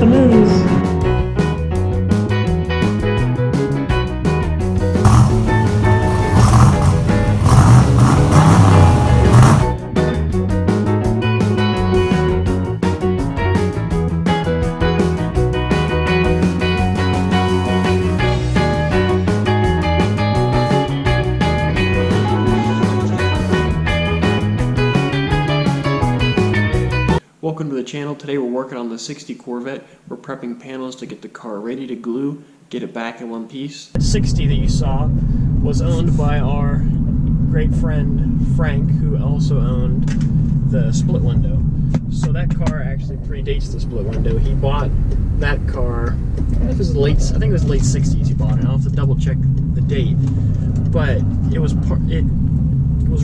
the news. Welcome to the channel. Today we're working on the 60 Corvette. We're prepping panels to get the car ready to glue, get it back in one piece. The 60 that you saw was owned by our great friend Frank, who also owned the split window. So that car actually predates the split window. He bought that car, I think it was late 60s he bought it. I'll have to double check the date. But it was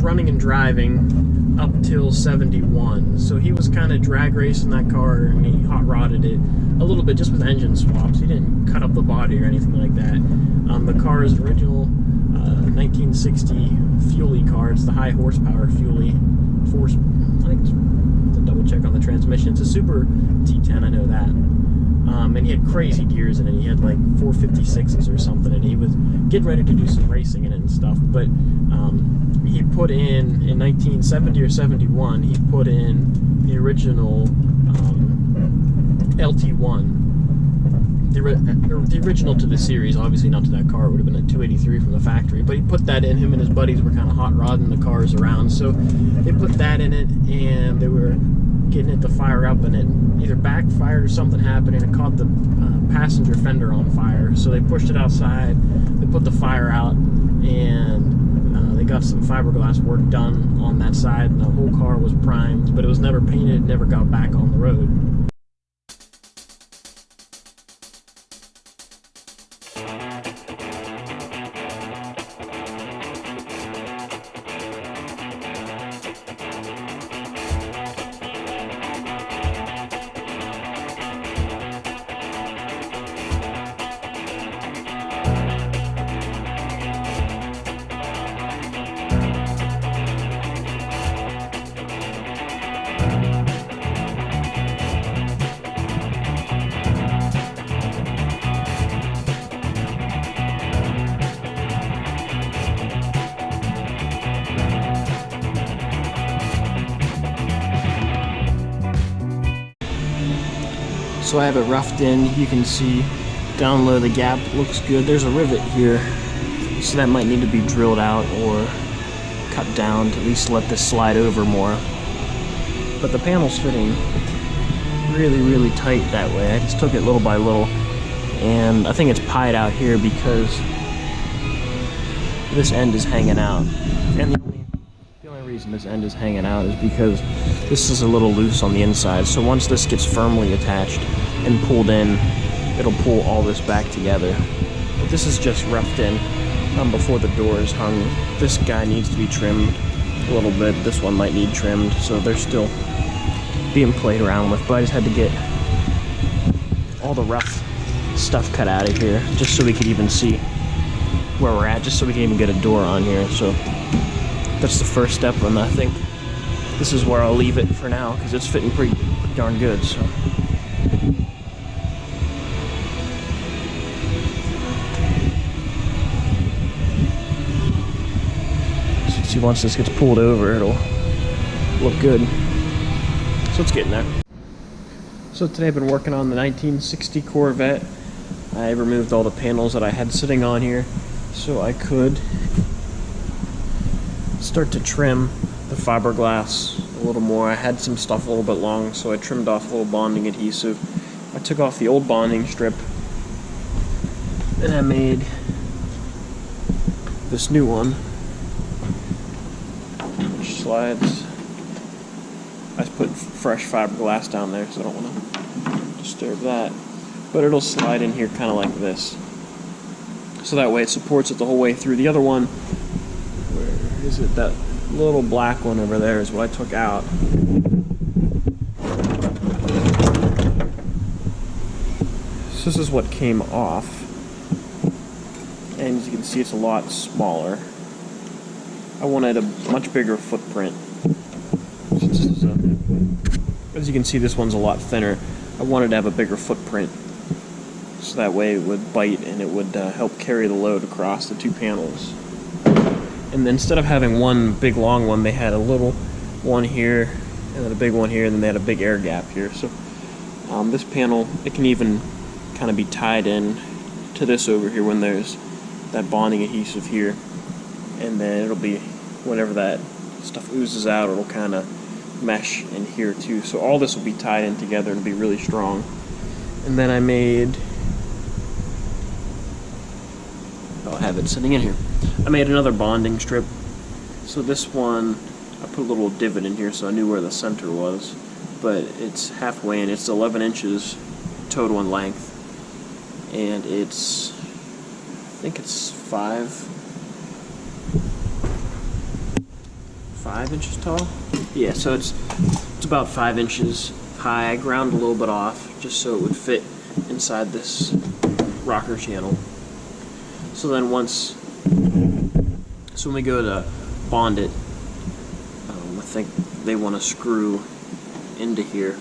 running and driving up till 71, so he was kind of drag racing that car, and he hot rodded it a little bit just with engine swaps. He didn't cut up the body or anything like that. The car is original 1960 Fuelie car. It's the high horsepower Fuelie. I think to double check on the transmission. It's a Super T10, I know that. And he had crazy gears in it. He had like 456s or something, and he was getting ready to do some racing in it and stuff. But he put in 1970 or 71, he put in the original LT1. The original to the series, obviously not to that car. It would have been a 283 from the factory. But he put that in. Him and his buddies were kind of hot rodding the cars around. So they put that in it, and they were getting it to fire up, and it either backfired or something happened, and it caught the passenger fender on fire. So they pushed it outside, they put the fire out, and they got some fiberglass work done on that side, and the whole car was primed, but it was never painted, never got back on the road. So I have it roughed in. You can see down low the gap looks good. There's a rivet here, so that might need to be drilled out or cut down to at least let this slide over more. But the panel's fitting really tight that way. I just took it little by little, and I think it's pied out here because this end is hanging out. And the only reason this end is hanging out is because this is a little loose on the inside. So once this gets firmly attached and pulled in, it'll pull all this back together. But this is just roughed in before the door is hung. This guy needs to be trimmed a little bit. This one might need trimmed, so they're still being played around with. But I just had to get all the rough stuff cut out of here just so we could even see where we're at, just so we can even get a door on here. So that's the first step, and I think this is where I'll leave it for now because it's fitting pretty darn good. So see, once this gets pulled over, it'll look good. So let's get in there. So today I've been working on the 1960 Corvette. I removed all the panels that I had sitting on here so I could start to trim the fiberglass a little more. I had some stuff a little bit long, so I trimmed off a little bonding adhesive. I took off the old bonding strip, and I made this new one, which slides. I just put fresh fiberglass down there, so I don't want to disturb that. But it'll slide in here kind of like this. So that way it supports it the whole way through. The other one, where is it? That little black one over there is what I took out. So this is what came off. And as you can see, it's a lot smaller. I wanted a much bigger footprint. As you can see, this one's a lot thinner. I wanted to have a bigger footprint, so that way it would bite and it would help carry the load across the two panels. And then instead of having one big long one, they had a little one here, and then a big one here, and then they had a big air gap here. So this panel, it can even kind of be tied in to this over here when there's that bonding adhesive here, and then it'll be, whenever that stuff oozes out, it'll kind of mesh in here too. So all this will be tied in together and be really strong. And then I made, I'll have it sitting in here. I made another bonding strip. So this one, I put a little divot in here so I knew where the center was, but it's halfway in. It's 11 inches total in length, and it's, I think it's 5 inches tall. Yeah, so it's about 5 inches high. I ground a little bit off just so it would fit inside this rocker channel. So then when we go to bond it, I think they want to screw into here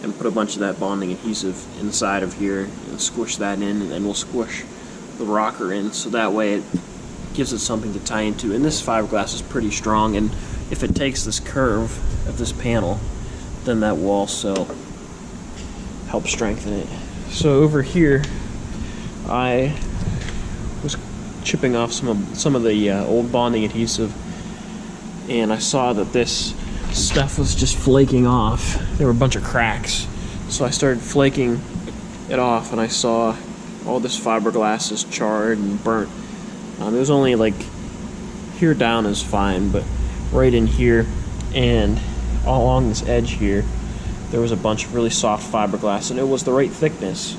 and put a bunch of that bonding adhesive inside of here and squish that in, and then we'll squish the rocker in, so that way it gives it something to tie into. And this fiberglass is pretty strong, and if it takes this curve of this panel, then that will also help strengthen it. So over here, I was chipping off some of the old bonding adhesive, and I saw that this stuff was just flaking off. There were a bunch of cracks, so I started flaking it off, and I saw all this fiberglass is charred and burnt. It was only like here down is fine, but right in here and all along this edge here, there was a bunch of really soft fiberglass, and it was the right thickness,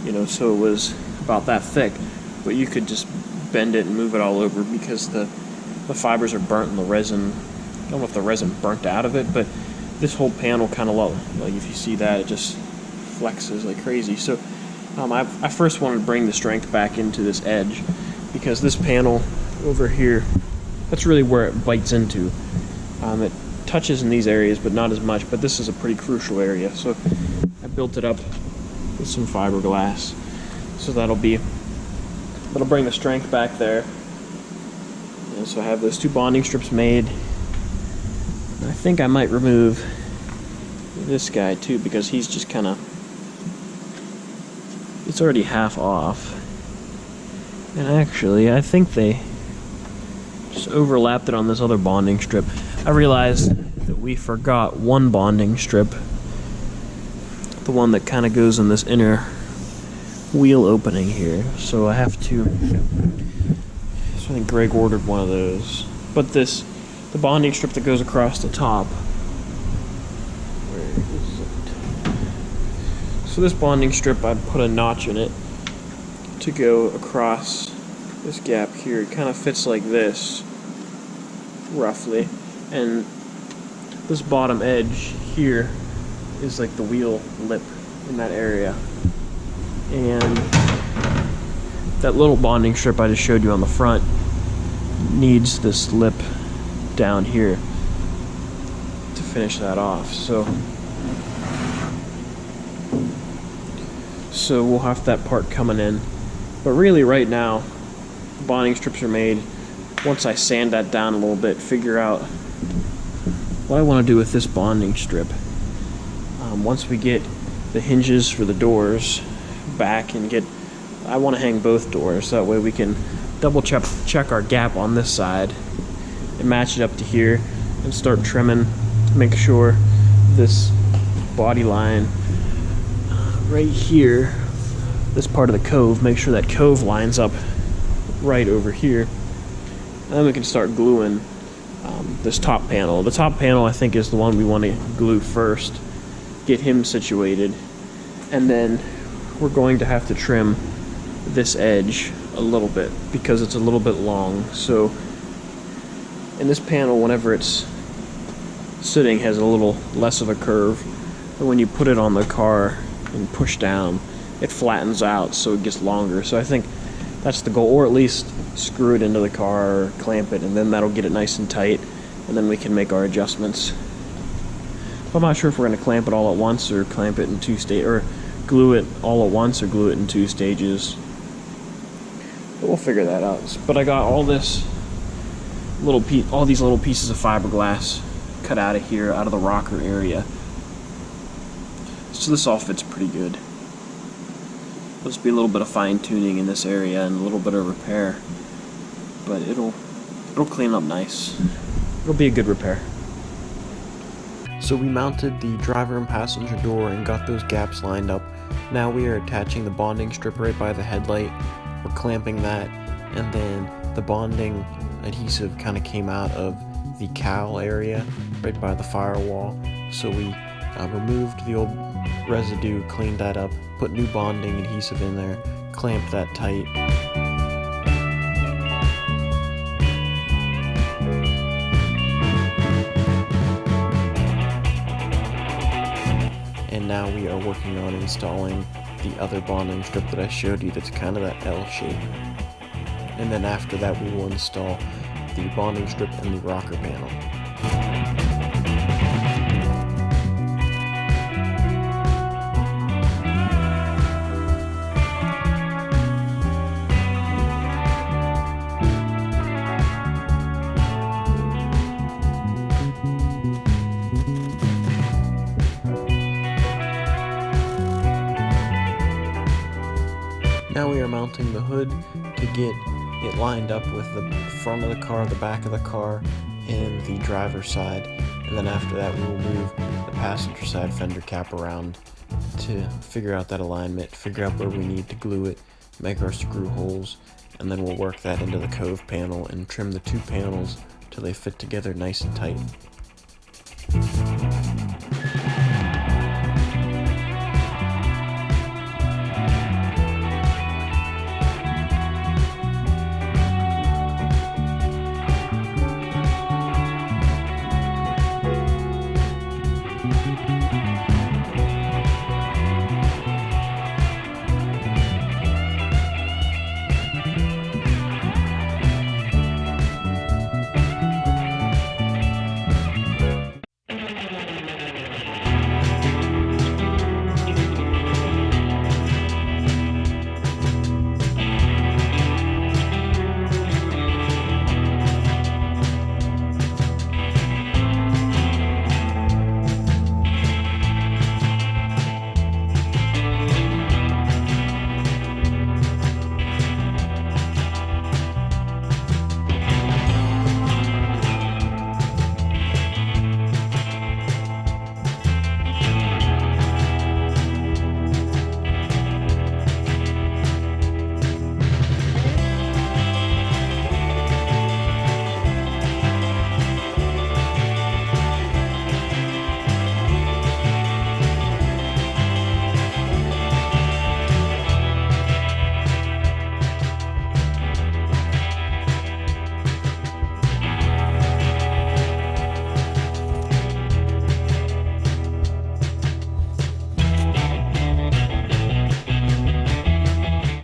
you know, so it was about that thick, but you could just bend it and move it all over because the fibers are burnt in the resin. I don't know if the resin burnt out of it, but this whole panel kind of, like if you see that, it just flexes like crazy. So I first wanted to bring the strength back into this edge, because this panel over here, that's really where it bites into. It touches in these areas, but not as much, but this is a pretty crucial area. So I built it up with some fiberglass, so that'll bring the strength back there. And so I have those two bonding strips made. I think I might remove this guy too, because he's just kind of, it's already half off. And actually, I think they just overlapped it on this other bonding strip. I realized that we forgot one bonding strip, the one that kind of goes in this inner wheel opening here. So I have to, so I think Greg ordered one of those. But the bonding strip that goes across the top, where is it? So this bonding strip, I put a notch in it to go across this gap here. It kind of fits like this, roughly, and this bottom edge here is like the wheel lip in that area, and that little bonding strip I just showed you on the front needs this lip down here to finish that off. So we'll have that part coming in. But really right now, the bonding strips are made. Once I sand that down a little bit, figure out what I want to do with this bonding strip. Once we get the hinges for the doors back and I want to hang both doors, that way we can double check our gap on this side and match it up to here and start trimming, make sure this body line right here, this part of the cove, make sure that cove lines up right over here, and then we can start gluing this top panel. The top panel I think is the one we want to glue first, get him situated, and then we're going to have to trim this edge a little bit because it's a little bit long. So in this panel, whenever it's sitting, has a little less of a curve, and when you put it on the car and push down, it flattens out so it gets longer. So I think that's the goal, or at least screw it into the car or clamp it, and then that'll get it nice and tight, and then we can make our adjustments. I'm not sure if we're going to clamp it all at once or clamp it in or glue it all at once or glue it in 2 stages. But we'll figure that out. But I got all these little pieces of fiberglass cut out of here, out of the rocker area. So this all fits pretty good. There'll just be a little bit of fine tuning in this area and a little bit of repair, but it'll clean up nice. It'll be a good repair. So we mounted the driver and passenger door and got those gaps lined up. Now we are attaching the bonding strip right by the headlight. We're clamping that, and then the bonding adhesive kind of came out of the cowl area right by the firewall. So we removed the old residue, cleaned that up, put new bonding adhesive in there, clamped that tight. And now we are working on installing the other bonding strip that I showed you that's kind of that L shape. And then after that we will install the bonding strip and the rocker panel. Now we are mounting the hood to get it lined up with the front of the car, the back of the car, and the driver's side. And then after that we will move the passenger side fender cap around to figure out that alignment, figure out where we need to glue it, make our screw holes, and then we'll work that into the cove panel and trim the 2 panels till they fit together nice and tight.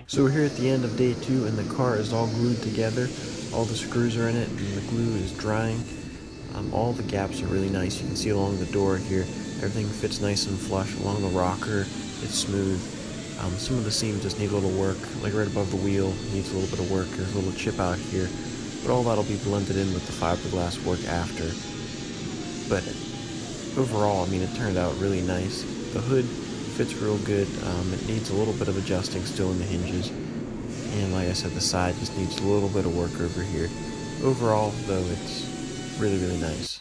So we're here at the end of day 2 and the car is all glued together. All the screws are in it and the glue is drying. All the gaps are really nice. You can see along the door here, everything fits nice and flush. Along the rocker, it's smooth. Some of the seams just need a little work, like right above the wheel needs a little bit of work. There's a little chip out here, but all that'll be blended in with the fiberglass work after. But overall, I mean, it turned out really nice. The hood fits real good. It needs a little bit of adjusting still in the hinges, and like I said, the side just needs a little bit of work over here. Overall, though, it's really, really nice.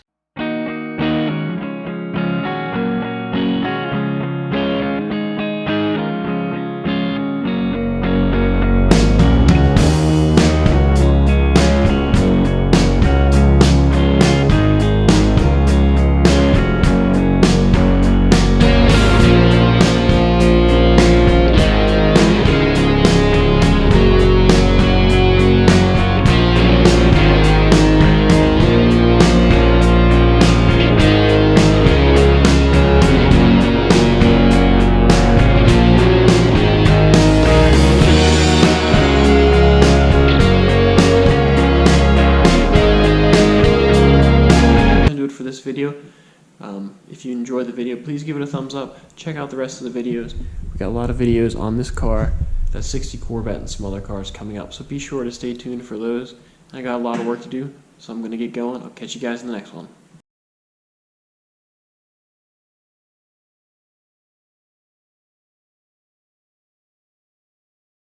If you enjoyed the video, please give it a thumbs up. Check out the rest of the videos. We got a lot of videos on this car, that 60 Corvette, and some other cars coming up, so be sure to stay tuned for those. I got a lot of work to do, so I'm going to get going. I'll catch you guys in the next one.